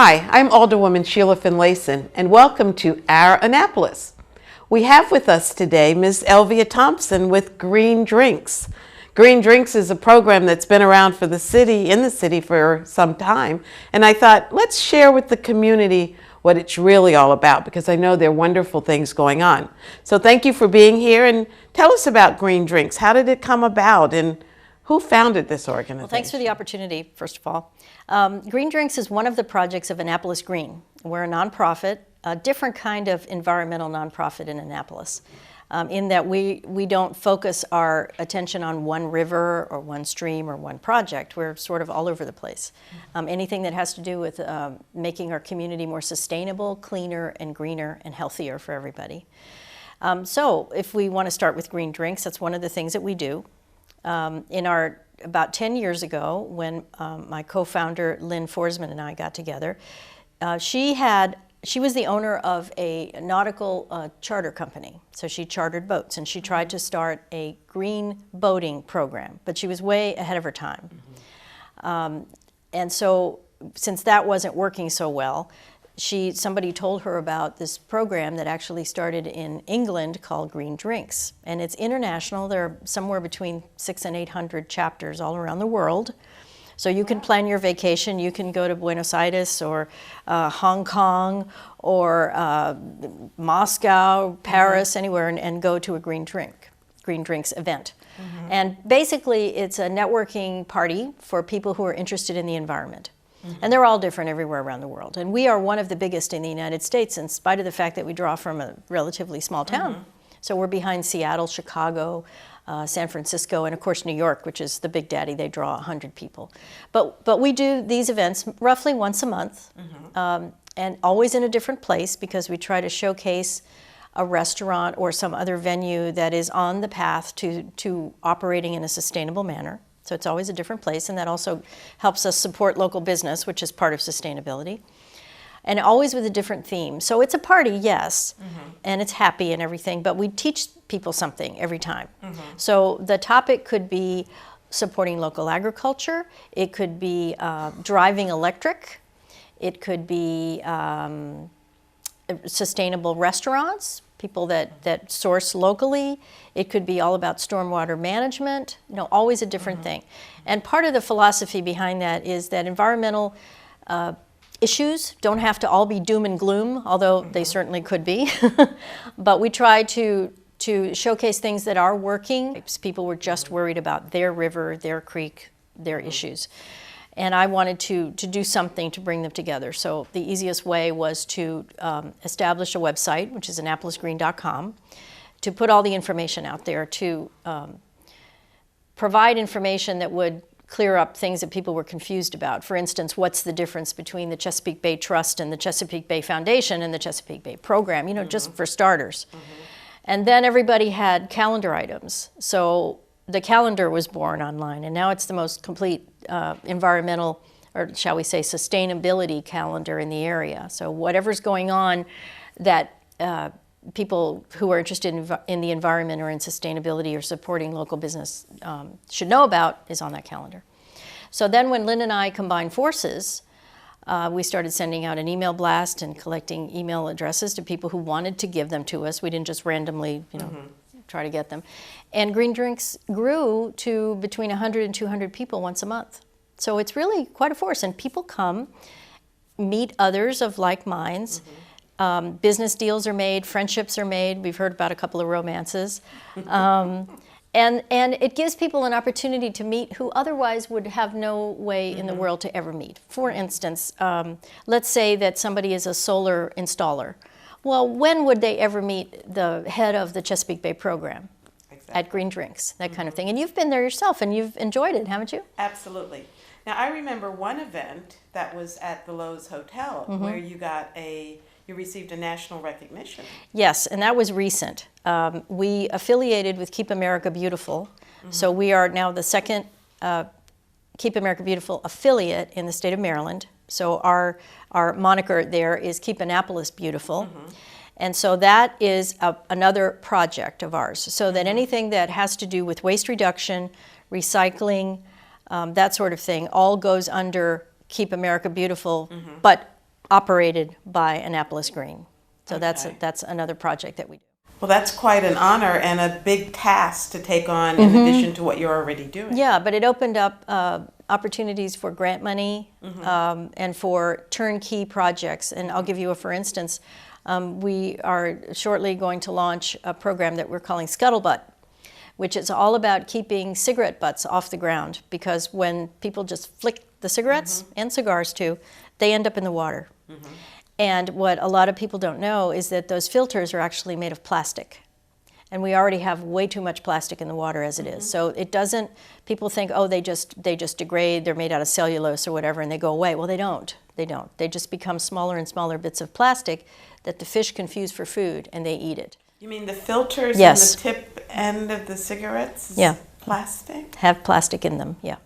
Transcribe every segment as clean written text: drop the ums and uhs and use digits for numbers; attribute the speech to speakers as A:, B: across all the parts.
A: Hi, I'm Alderwoman Sheila Finlayson, and welcome to our Annapolis. We have with us today Ms. Elvia Thompson with Green Drinks. Green Drinks is a program that's been around for the city for some time, and I thought, let's share with the community what it's really all about, because I know there are wonderful things going on. So thank you for being here, and tell us about Green Drinks. How did it come about, and who founded this organization?
B: Well, thanks for the opportunity, first of all. Green Drinks is one of the projects of Annapolis Green. We're a nonprofit, a different kind of environmental nonprofit in Annapolis, in that we don't focus our attention on one river or one stream or one project. We're sort of all over the place. Anything that has to do with making our community more sustainable, cleaner, and greener, and healthier for everybody. So if we want to start with Green Drinks, that's one of the things that we do. About 10 years ago, when my co-founder Lynn Forsman and I got together, she was the owner of a nautical charter company. So she chartered boats, and she tried to start a green boating program, but she was way ahead of her time. And so since that wasn't working so well, somebody told her about this program that actually started in England called Green Drinks. And it's international. There are somewhere between 600 and 800 chapters all around the world. So you can plan your vacation. You can go to Buenos Aires or Hong Kong or Moscow, Paris, anywhere, and go to a Green Drinks event. And basically, it's a networking party for people who are interested in the environment. And they're all different everywhere around the world. And we are one of the biggest in the United States, in spite of the fact that we draw from a relatively small town. So we're behind Seattle, Chicago, San Francisco, and of course New York, which is the big daddy. They draw 100 people. But we do these events roughly once a month, and always in a different place, because we try to showcase a restaurant or some other venue that is on the path to operating in a sustainable manner. So it's always a different place, and that also helps us support local business, which is part of sustainability, and always with a different theme. So it's a party, yes, and it's happy and everything, but we teach people something every time. So the topic could be supporting local agriculture, it could be driving electric, it could be sustainable restaurants, people that source locally. It could be all about stormwater management, always a different thing. And part of the philosophy behind that is that environmental issues don't have to all be doom and gloom, although they certainly could be. But we try to showcase things that are working. People were just worried about their river, their creek, their issues. And I wanted to do something to bring them together. So the easiest way was to establish a website, which is annapolisgreen.com, to put all the information out there, to provide information that would clear up things that people were confused about. For instance, what's the difference between the Chesapeake Bay Trust and the Chesapeake Bay Foundation and the Chesapeake Bay Program, just for starters. And then everybody had calendar items. So the calendar was born online, and now it's the most complete environmental, or shall we say, sustainability calendar in the area. So whatever's going on that people who are interested in the environment or in sustainability or supporting local business should know about is on that calendar. So then when Lynn and I combined forces, we started sending out an email blast and collecting email addresses to people who wanted to give them to us. We didn't just randomly, try to get them. And Green Drinks grew to between 100 and 200 people once a month. So it's really quite a force. And people come, meet others of like minds. Business deals are made, friendships are made. We've heard about a couple of romances. And it gives people an opportunity to meet who otherwise would have no way in the world to ever meet. For instance, let's say that somebody is a solar installer. Well, when would they ever meet the head of the Chesapeake Bay Program? Exactly. At Green Drinks, that kind of thing. And you've been there yourself, and you've enjoyed it, haven't you?
A: Absolutely. Now, I remember one event that was at the Lowe's Hotel where you received a national recognition.
B: Yes, and that was recent. We affiliated with Keep America Beautiful, so we are now the second Keep America Beautiful affiliate in the state of Maryland. So our moniker there is Keep Annapolis Beautiful. And so that is another project of ours. So that anything that has to do with waste reduction, recycling, that sort of thing, all goes under Keep America Beautiful, but operated by Annapolis Green. So
A: Okay.
B: that's another project that we do.
A: Well, that's quite an honor and a big task to take on in addition to what you're already doing.
B: Yeah, but it opened up opportunities for grant money and for turnkey projects. And I'll give you a for instance. We are shortly going to launch a program that we're calling Scuttlebutt, which is all about keeping cigarette butts off the ground, because when people just flick the cigarettes and cigars too, they end up in the water. And what a lot of people don't know is that those filters are actually made of plastic. And we already have way too much plastic in the water as it is. So it doesn't, people think, oh, they just degrade, they're made out of cellulose or whatever, and they go away. Well, they don't. They don't. They just become smaller and smaller bits of plastic that the fish confuse for food, and they eat it.
A: You mean the filters
B: Yes.
A: and the tip end of the cigarettes? Is
B: Yeah.
A: Plastic?
B: Have plastic in them, yeah.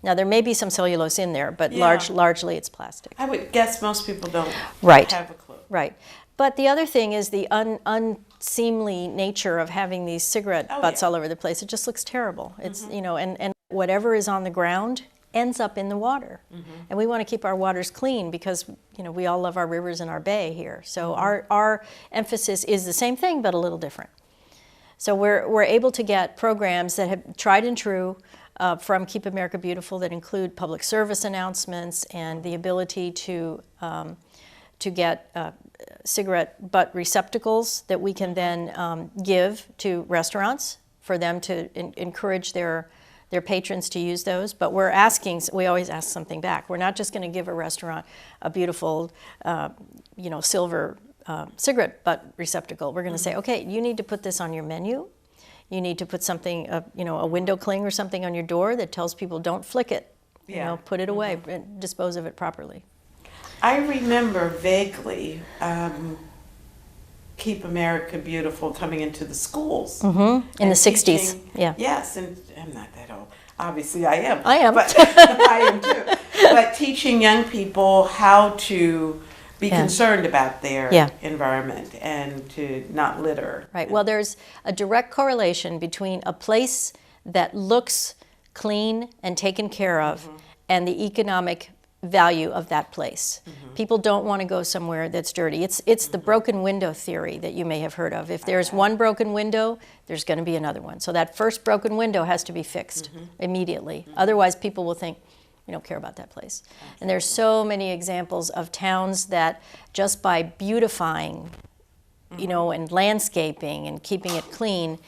B: Now, there may be some cellulose in there, but
A: Yeah.
B: largely it's plastic.
A: I would guess most people don't
B: Right.
A: have a clue.
B: Right. But the other thing is the unseemly nature of having these cigarette butts all over the place. It just looks terrible. It's, you know, and whatever is on the ground ends up in the water. And we want to keep our waters clean because, you know, we all love our rivers and our bay here. So our emphasis is the same thing, but a little different. So we're able to get programs that have tried and true from Keep America Beautiful that include public service announcements and the ability to get cigarette butt receptacles that we can then give to restaurants for them to encourage their patrons to use those. But we always ask something back. We're not just going to give a restaurant a beautiful, silver cigarette butt receptacle. We're going to say, okay, you need to put this on your menu. You need to put something, a window cling or something on your door that tells people don't flick it. Put it away, and dispose of it properly.
A: I remember vaguely Keep America Beautiful coming into the schools.
B: In the 60s,
A: teaching,
B: yeah.
A: Yes, and I'm not that old. Obviously, I am.
B: I am.
A: But I am too. But teaching young people how to be concerned about their environment and to not litter.
B: Right. Well, there's a direct correlation between a place that looks clean and taken care of and the economic value of that place. People don't want to go somewhere that's dirty. It's the broken window theory that you may have heard of. If there's one broken window, there's going to be another one. So that first broken window has to be fixed immediately. Otherwise, people will think, we don't care about that place. And there's so many examples of towns that just by beautifying, and landscaping and keeping it clean,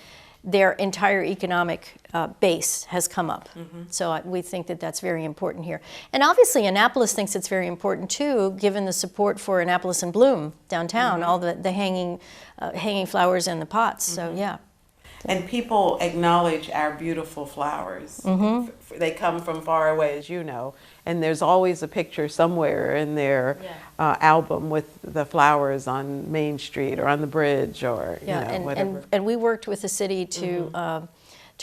B: their entire economic base has come up. So we think that that's very important here. And obviously Annapolis thinks it's very important too, given the support for Annapolis in Bloom downtown, all the hanging flowers in the pots. So yeah.
A: And people acknowledge our beautiful flowers. They come from far away, as you know, and there's always a picture somewhere in their album with the flowers on Main Street or on the bridge or whatever.
B: And we worked with the city to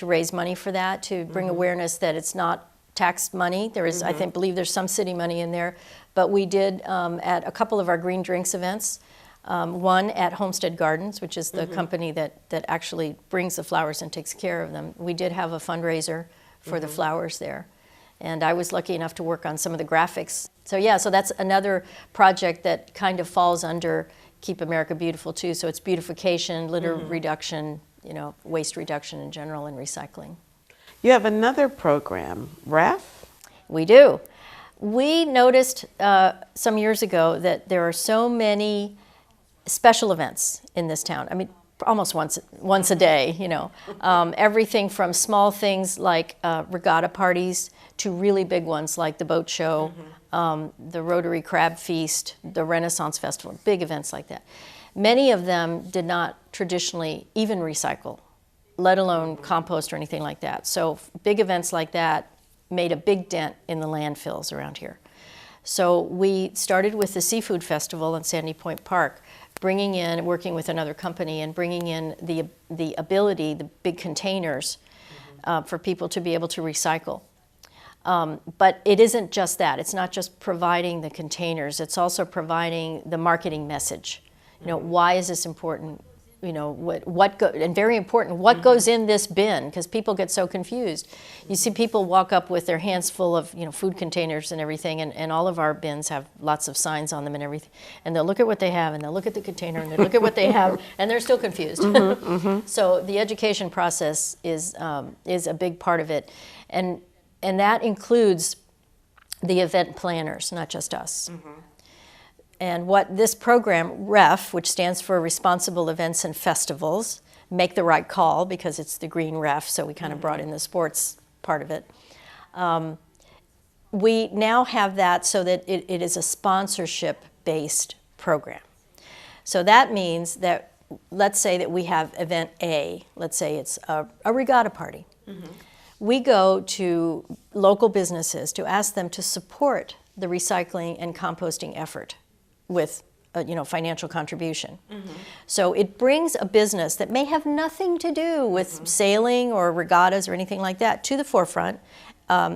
B: raise money for that, to bring awareness that it's not tax money. There is, I believe there's some city money in there, but we did at a couple of our Green Drinks events. One at Homestead Gardens, which is the company that actually brings the flowers and takes care of them. We did have a fundraiser for the flowers there. And I was lucky enough to work on some of the graphics. So that's another project that kind of falls under Keep America Beautiful too. So it's beautification, litter reduction, waste reduction in general, and recycling.
A: You have another program, REF?
B: We do. We noticed some years ago that there are so many special events in this town. I mean, almost once a day, everything from small things like regatta parties to really big ones like the boat show, the Rotary Crab Feast, the Renaissance Festival, big events like that. Many of them did not traditionally even recycle, let alone compost or anything like that. So big events like that made a big dent in the landfills around here. So we started with the Seafood Festival in Sandy Point Park, working with another company and bringing in the ability, the big containers for people to be able to recycle. But it isn't just that. It's not just providing the containers. It's also providing the marketing message. Why is this important? and very important, what goes in this bin, because people get so confused. You see people walk up with their hands full of food containers and everything, and all of our bins have lots of signs on them and everything, and they'll look at what they have, and they'll look at the container, and they'll look at what they have, and they're still confused. So the education process is a big part of it, and that includes the event planners, not just us. And what this program, REF, which stands for Responsible Events and Festivals, make the right call, because it's the green REF, so we kind of brought in the sports part of it. We now have that so that it is a sponsorship-based program. So that means that, let's say that we have event A, let's say it's a regatta party. We go to local businesses to ask them to support the recycling and composting effort with financial contribution. So it brings a business that may have nothing to do with sailing or regattas or anything like that to the forefront,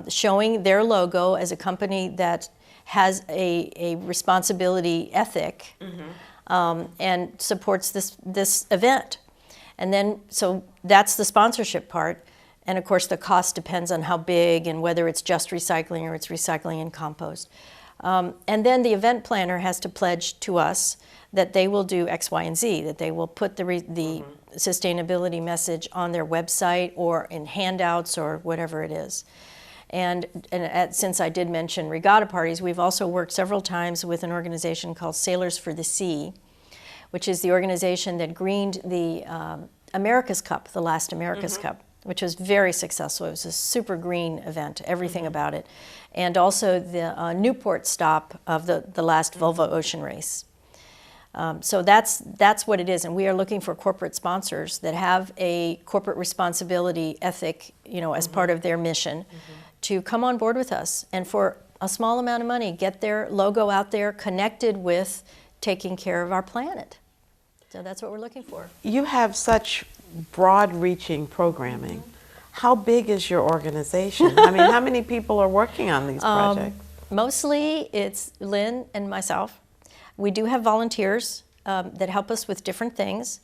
B: showing their logo as a company that has a responsibility ethic and supports this event. And then, so that's the sponsorship part. And of course the cost depends on how big and whether it's just recycling or it's recycling and compost. And then the event planner has to pledge to us that they will do X, Y, and Z, that they will put the sustainability message on their website or in handouts or whatever it is. And since I did mention regatta parties, we've also worked several times with an organization called Sailors for the Sea, which is the organization that greened the America's Cup, the last America's Cup, which was very successful. It was a super green event, everything about it. And also the Newport stop of the last Volvo Ocean Race. So that's what it is, and we are looking for corporate sponsors that have a corporate responsibility ethic, as part of their mission, to come on board with us, and for a small amount of money, get their logo out there, connected with taking care of our planet. So that's what we're looking for.
A: You have such broad-reaching programming. How big is your organization? I mean, how many people are working on these projects?
B: Mostly it's Lynn and myself. We do have volunteers that help us with different things.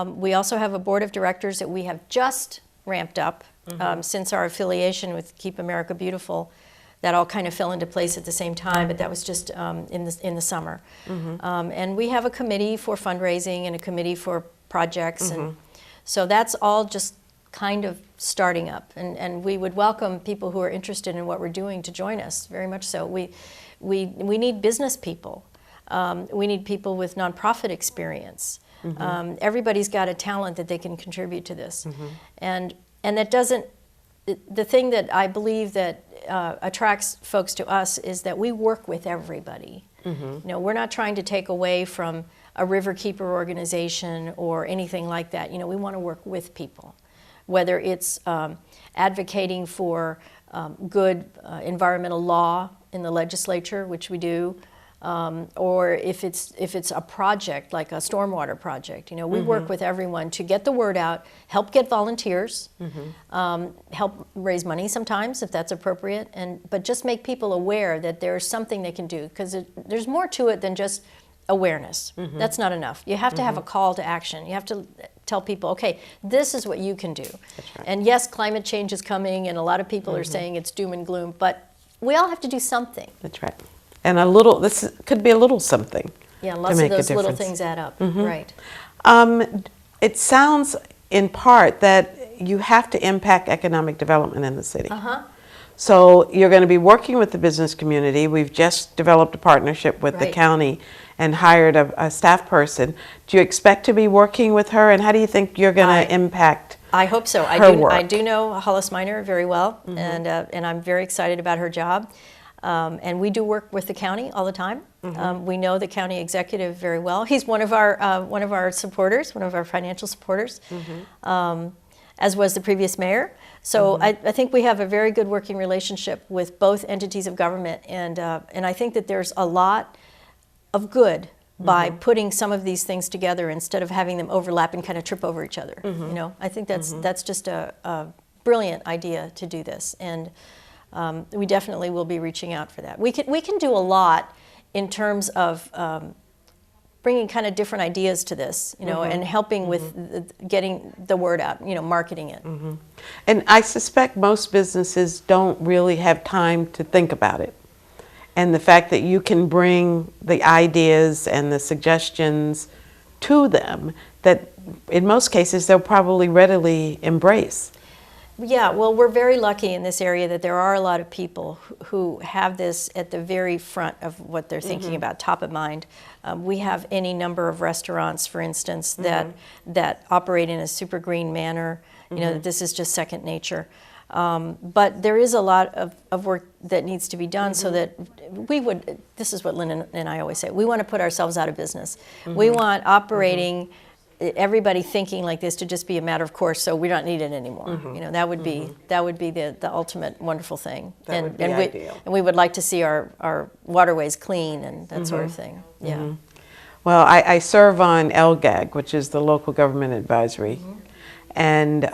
B: We also have a board of directors that we have just ramped up since our affiliation with Keep America Beautiful. That all kind of fell into place at the same time, but that was just in the summer. And we have a committee for fundraising and a committee for projects, and so that's all just kind of starting up. And we would welcome people who are interested in what we're doing to join us, very much so. We need business people. We need people with nonprofit experience. Everybody's got a talent that they can contribute to this. And that doesn't, the thing that I believe that attracts folks to us is that we work with everybody. We're not trying to take away from a riverkeeper organization or anything like that. We want to work with people, whether it's advocating for good environmental law in the legislature, which we do, or if it's a project like a stormwater project. We work with everyone to get the word out, help get volunteers, help raise money sometimes if that's appropriate, but just make people aware that there's something they can do, because there's more to it than just awareness. That's not enough. You have to have a call to action. You have to tell people, okay, this is what you can do.
A: Right.
B: And yes, climate change is coming, and a lot of people are saying it's doom and gloom, but we all have to do something.
A: That's right. And this could be a little something.
B: Yeah, lots of those little things add up, right.
A: It sounds in part that you have to impact economic development in the city. So you're going to be working with the business community. We've just developed a partnership with the county and hired a staff person. Do you expect to be working with her, and how do you think you're going to impact
B: I hope so. I do know Hollis Minor very well, and I'm very excited about her job. And we do work with the county all the time. We know the county executive very well. He's one of our supporters, one of our financial supporters, as was the previous mayor. So I think we have a very good working relationship with both entities of government, and I think that there's a lot of good by putting some of these things together instead of having them overlap and kind of trip over each other. I think that's just a brilliant idea to do this, and we definitely will be reaching out for that. We can do a lot in terms of bringing kind of different ideas to this, and helping with getting the word out, marketing it.
A: And I suspect most businesses don't really have time to think about it. And the fact that you can bring the ideas and the suggestions to them, that in most cases they'll probably readily embrace.
B: Yeah, well, we're very lucky in this area that there are a lot of people who have this at the very front of what they're thinking about, top of mind. We have any number of restaurants, for instance, that operate in a super green manner. That this is just second nature. But there is a lot of work that needs to be done so that this is what Lynn and I always say, we want to put ourselves out of business. We want operating, everybody thinking like this to just be a matter of course, so we don't need it anymore. That would be the ultimate wonderful thing.
A: That would be ideal.
B: And we would like to see our waterways clean and that sort of thing. Yeah.
A: Well, I serve on LGAG, which is the Local Government Advisory. And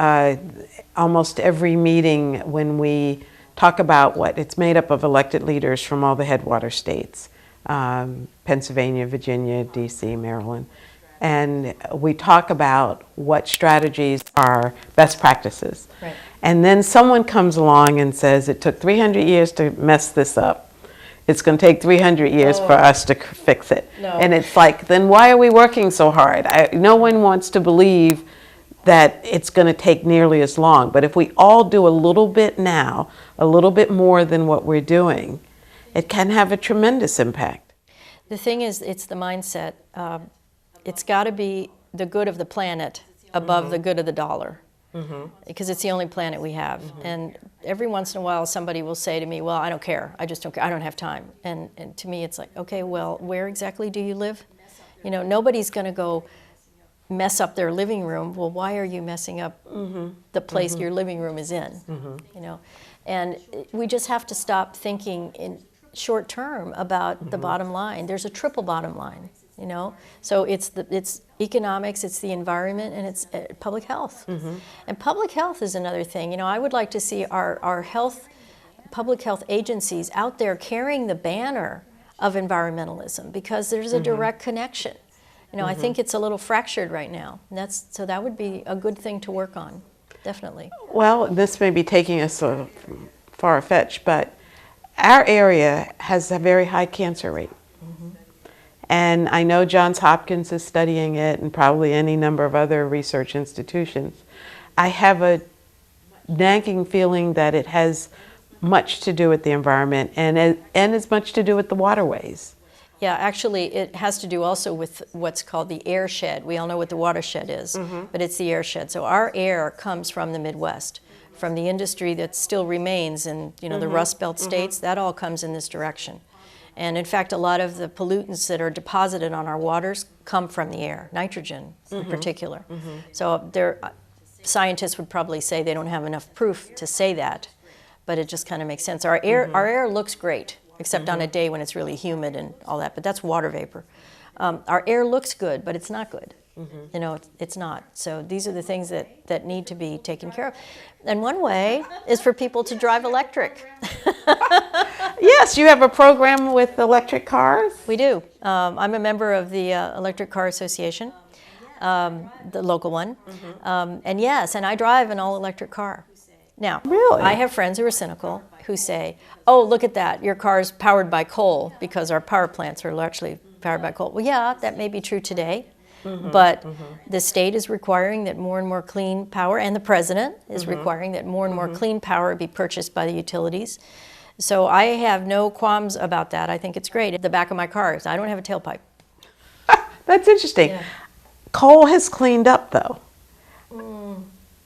A: almost every meeting when we talk about it's made up of elected leaders from all the headwater states, Pennsylvania, Virginia, DC, Maryland. And we talk about what strategies are best practices.
B: Right.
A: And then someone comes along and says, it took 300 years to mess this up. It's going to take 300 years for us to fix it.
B: No.
A: And it's like, then why are we working so hard? No one wants to believe that it's going to take nearly as long. But if we all do a little bit now, a little bit more than what we're doing, it can have a tremendous impact.
B: The thing is, it's the mindset. It's got to be the good of the planet above the good of the dollar, because it's the only planet we have. And every once in a while, somebody will say to me, well, I don't care. I just don't care. I don't have time. And to me, it's like, okay, well, where exactly do you live? Nobody's going to go mess up their living room. Well, why are you messing up the place your living room is in? And we just have to stop thinking in short term about the bottom line. There's a triple bottom line. So it's economics, it's the environment, and it's public health. And public health is another thing. I would like to see our public health agencies out there carrying the banner of environmentalism, because there's a direct connection. I think it's a little fractured right now. And so that would be a good thing to work on, definitely.
A: Well, this may be taking us so far-fetched, but our area has a very high cancer rate. And I know Johns Hopkins is studying it, and probably any number of other research institutions. I have a nagging feeling that it has much to do with the environment and as much to do with the waterways.
B: Yeah, actually, it has to do also with what's called the air shed. We all know what the watershed is, but it's the air shed. So our air comes from the Midwest, from the industry that still remains in the Rust Belt states. That all comes in this direction. And in fact, a lot of the pollutants that are deposited on our waters come from the air, nitrogen in particular. So scientists would probably say they don't have enough proof to say that, but it just kind of makes sense. Our air looks great, except on a day when it's really humid and all that, but that's water vapor. Our air looks good, but it's not good. It's not. So these are the things that need to be taken care of. And one way is for people to drive electric.
A: Yes, you have a program with electric cars?
B: We do. I'm a member of the Electric Car Association, the local one. And yes, and I drive an all-electric car. Now,
A: really?
B: I have friends who are cynical who say, oh, look at that, your car's powered by coal because our power plants are largely powered by coal. Well, yeah, that may be true today. But the state is requiring that more and more clean power, and the president is requiring that more and more clean power be purchased by the utilities. So I have no qualms about that. I think it's great. At the back of my car, I don't have a tailpipe.
A: That's interesting. Yeah. Coal has cleaned up, though.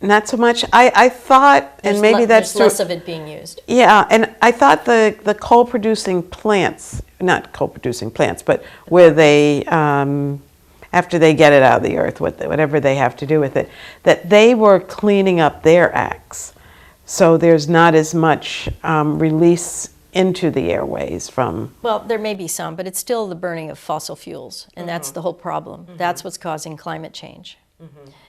A: Not so much. I thought, and maybe that's
B: less of it being used.
A: Yeah, and I thought the coal-producing plants, not coal-producing plants, but where they, after they get it out of the earth, whatever they have to do with it, that they were cleaning up their acts. So there's not as much release into the airways from...
B: Well, there may be some, but it's still the burning of fossil fuels, and that's the whole problem. That's what's causing climate change.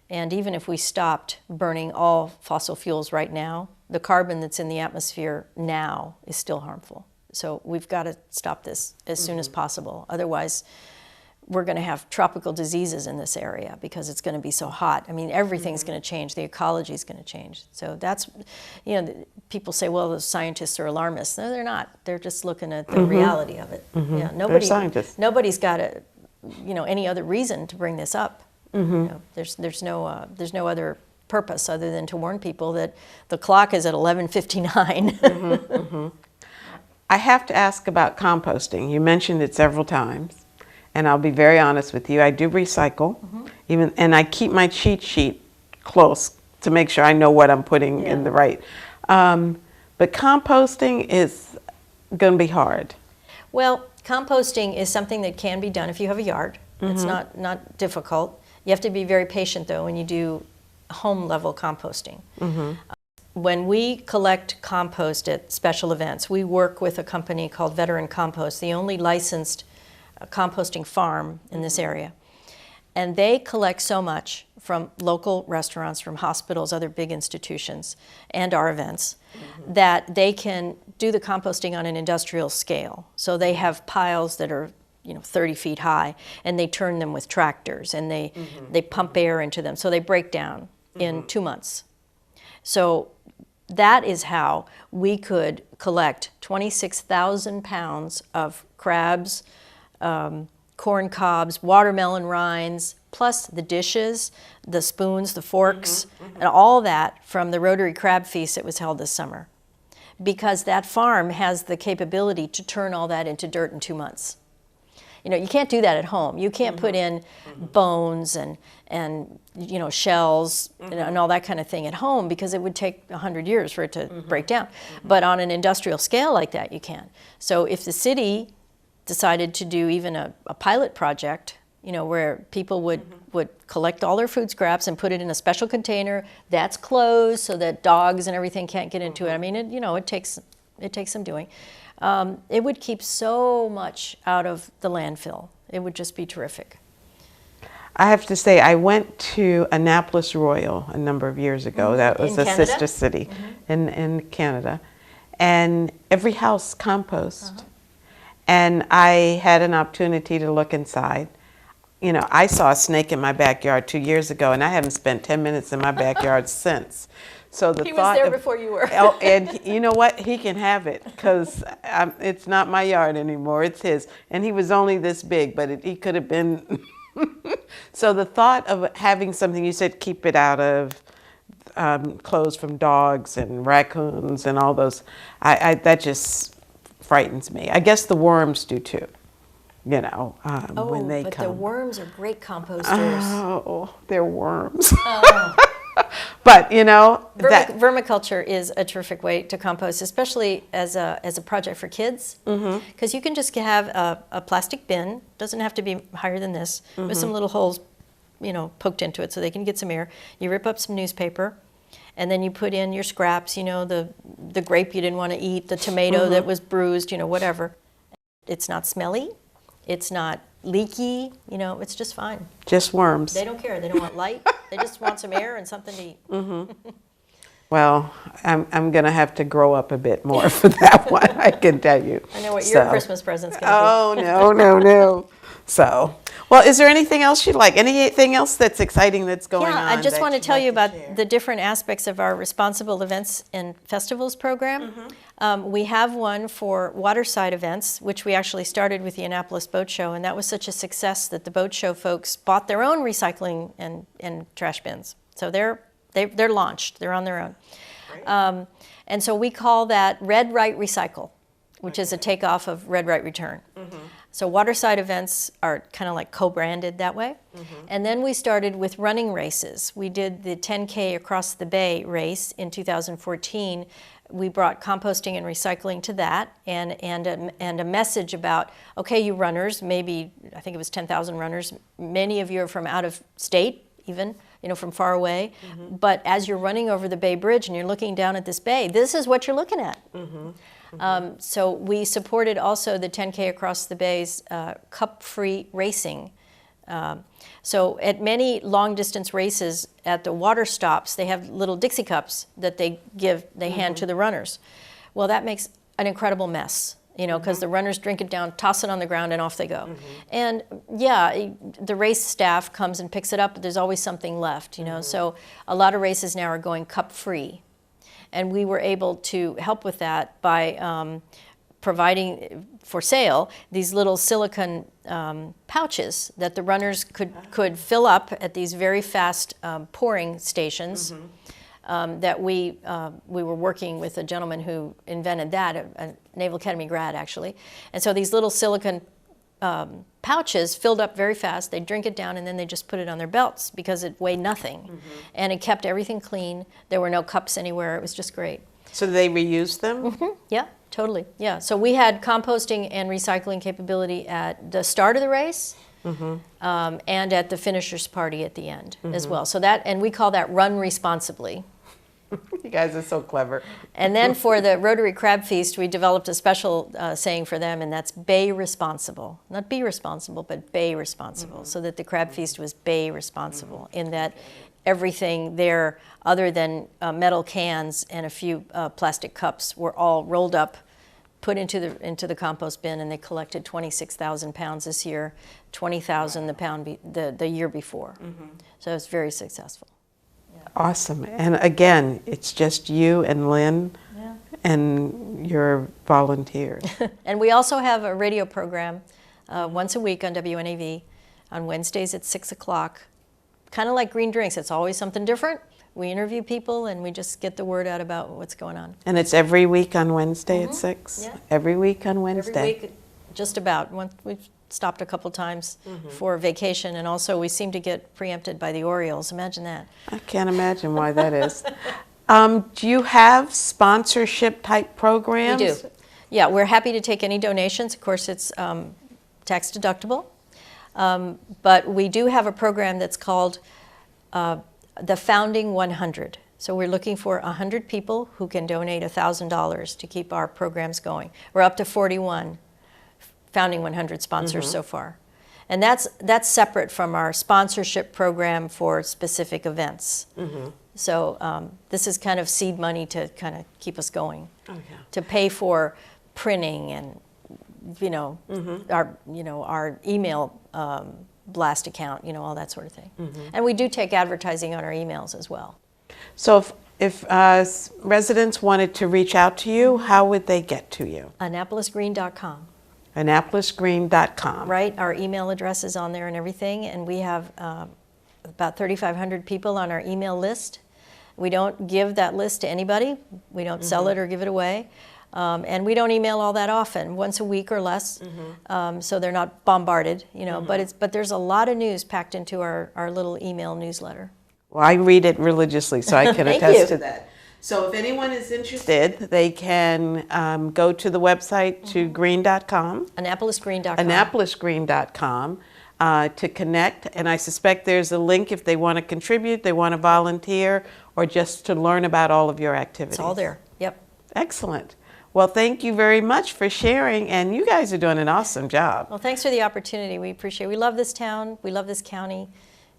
B: And even if we stopped burning all fossil fuels right now, the carbon that's in the atmosphere now is still harmful. So we've got to stop this as soon as possible. Otherwise, we're going to have tropical diseases in this area because it's going to be so hot. I mean, everything's going to change. The ecology is going to change. So that's, people say, well, the scientists are alarmists. No, they're not. They're just looking at the reality of it. Yeah,
A: They're scientists.
B: Nobody's got any other reason to bring this up. There's no other purpose other than to warn people that the clock is at 11:59.
A: I have to ask about composting. You mentioned it several times, and I'll be very honest with you. I do recycle, and I keep my cheat sheet close to make sure I know what I'm putting in the right. But composting is going to be hard.
B: Well, composting is something that can be done if you have a yard. It's not difficult. You have to be very patient, though, when you do home-level composting. When we collect compost at special events, we work with a company called Veteran Compost, the only licensed composting farm in this area. And they collect so much from local restaurants, from hospitals, other big institutions, and our events, that they can do the composting on an industrial scale. So they have piles that are 30 feet high, and they turn them with tractors, and they pump air into them, so they break down in 2 months. So that is how we could collect 26,000 pounds of crabs, corn cobs, watermelon rinds, plus the dishes, the spoons, the forks, and all that from the Rotary Crab Feast that was held this summer. Because that farm has the capability to turn all that into dirt in 2 months. You can't do that at home. You can't put in bones and shells and all that kind of thing at home because it would take 100 years for it to break down. But on an industrial scale like that, you can. So if the city decided to do even a pilot project, where people would collect all their food scraps and put it in a special container that's closed so that dogs and everything can't get into it. I mean, it takes some doing. It would keep so much out of the landfill. It would just be terrific.
A: I have to say, I went to Annapolis Royal a number of years ago. That was a sister city in Canada. And every house compost. And I had an opportunity to look inside. I saw a snake in my backyard 2 years ago, and I haven't spent 10 minutes in my backyard since. So
B: he was there before you were.
A: And you know what? He can have it because it's not my yard anymore. It's his. And he was only this big, but he could have been. So the thought of having something, you said keep it out of clothes from dogs and raccoons and all those, that just frightens me. I guess the worms do too. When they
B: but
A: come.
B: the worms are great composters.
A: Oh, they're worms. But
B: vermiculture is a terrific way to compost, especially as a project for kids, because you can just have a plastic bin. Doesn't have to be higher than this, with some little holes, poked into it so they can get some air. You rip up some newspaper, and then you put in your scraps. The grape you didn't want to eat, the tomato that was bruised, whatever. It's not smelly. It's not leaky, it's just fine.
A: Just worms.
B: They don't care. They don't want light. They just want some air and something to eat.
A: Well, I'm going to have to grow up a bit more for that one, I can tell you.
B: I know what your Christmas present's going to be.
A: Oh, no. So, well, is there anything else you'd like? Anything else that's exciting that's going on?
B: Yeah, I just want to tell you about the different aspects of our Responsible Events and Festivals program. We have one for waterside events, which we actually started with the Annapolis Boat Show, and that was such a success that the boat show folks bought their own recycling and trash bins. So they're launched. They're on their own. And so we call that Red Right Recycle, which is a takeoff of Red Right Return. So waterside events are kind of like co-branded that way. And then we started with running races. We did the 10K Across the Bay race in 2014. We brought composting and recycling to that, and a message about, okay, you runners, maybe, I think it was 10,000 runners, many of you are from out of state even, from far away, but as you're running over the Bay Bridge and you're looking down at this bay, this is what you're looking at. So we supported also the 10K Across the Bay's cup-free racing. So at many long-distance races at the water stops, they have little Dixie cups that they hand to the runners. Well, that makes an incredible mess. because the runners drink it down, toss it on the ground, and off they go. And yeah, the race staff comes and picks it up, but there's always something left, So a lot of races now are going cup-free. And we were able to help with that by providing for sale these little silicone pouches that the runners could fill up at these very fast pouring stations. That we were working with a gentleman who invented that, a Naval Academy grad actually. And so these little silicone pouches filled up very fast. They drink it down and then they just put it on their belts because it weighed nothing. And it kept everything clean. There were no cups anywhere. It was just great.
A: So they reuse them?
B: Yeah, totally. Yeah. So we had composting and recycling capability at the start of the race. And at the finisher's party at the end as well. So that, and we call that run responsibly.
A: You guys are so clever.
B: And then for the Rotary Crab Feast, we developed a special saying for them, and that's bay responsible. Not be responsible, but bay responsible, so that the Crab Feast was bay responsible, in that everything there other than metal cans and a few plastic cups were all rolled up, put into the compost bin, and they collected 26,000 pounds this year, 20,000 the year before. So it's very successful.
A: Awesome. And again, it's just you and Lynn and your volunteers.
B: And we also have a radio program once a week on WNAV on Wednesdays at 6 o'clock. Kind of like Green Drinks. It's always something different. We interview people and we just get the word out about what's going on.
A: And it's every week on Wednesday at 6?
B: Yeah.
A: Every week on Wednesday?
B: Every week, just about. We've stopped a couple times for vacation, and also we seem to get preempted by the Orioles. Imagine that.
A: I can't imagine why that is. Do you have sponsorship type programs?
B: We do. Yeah, we're happy to take any donations. Of course, it's tax deductible. But we do have a program that's called the Founding 100. So we're looking for 100 people who can donate $1,000 to keep our programs going. We're up to 41 Founding 100 sponsors so far. And that's separate from our sponsorship program for specific events. So this is kind of seed money to kind of keep us going, to pay for printing and our email blast account, all that sort of thing. And we do take advertising on our emails as well.
A: So if residents wanted to reach out to you, how would they get to you?
B: AnnapolisGreen.com.
A: AnnapolisGreen.com.
B: Right, our email address is on there and everything, and we have about 3,500 people on our email list. We don't give that list to anybody. We don't sell it or give it away. And we don't email all that often, once a week or less, so they're not bombarded, but there's a lot of news packed into our little email newsletter.
A: Well, I read it religiously, so I can
B: Thank
A: attest
B: you.
A: to that. So if anyone is interested, they can go to the website to green.com.
B: AnnapolisGreen.com.
A: AnnapolisGreen.com to connect. And I suspect there's a link if they want to contribute, they want to volunteer, or just to learn about all of your activities.
B: It's all there. Yep.
A: Excellent. Well, thank you very much for sharing, and you guys are doing an awesome job.
B: Well, thanks for the opportunity. We appreciate it. We love this town. We love this county.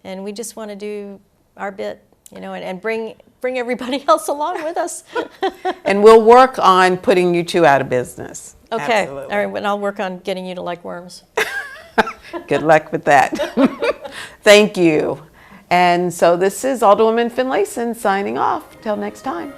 B: And we just want to do our bit, and bring everybody else along with us.
A: And we'll work on putting you two out of business.
B: Okay.
A: Absolutely.
B: All right. And I'll work on getting you to like worms.
A: Good luck with that. Thank you. And so this is Alderwoman Finlayson signing off. Till next time.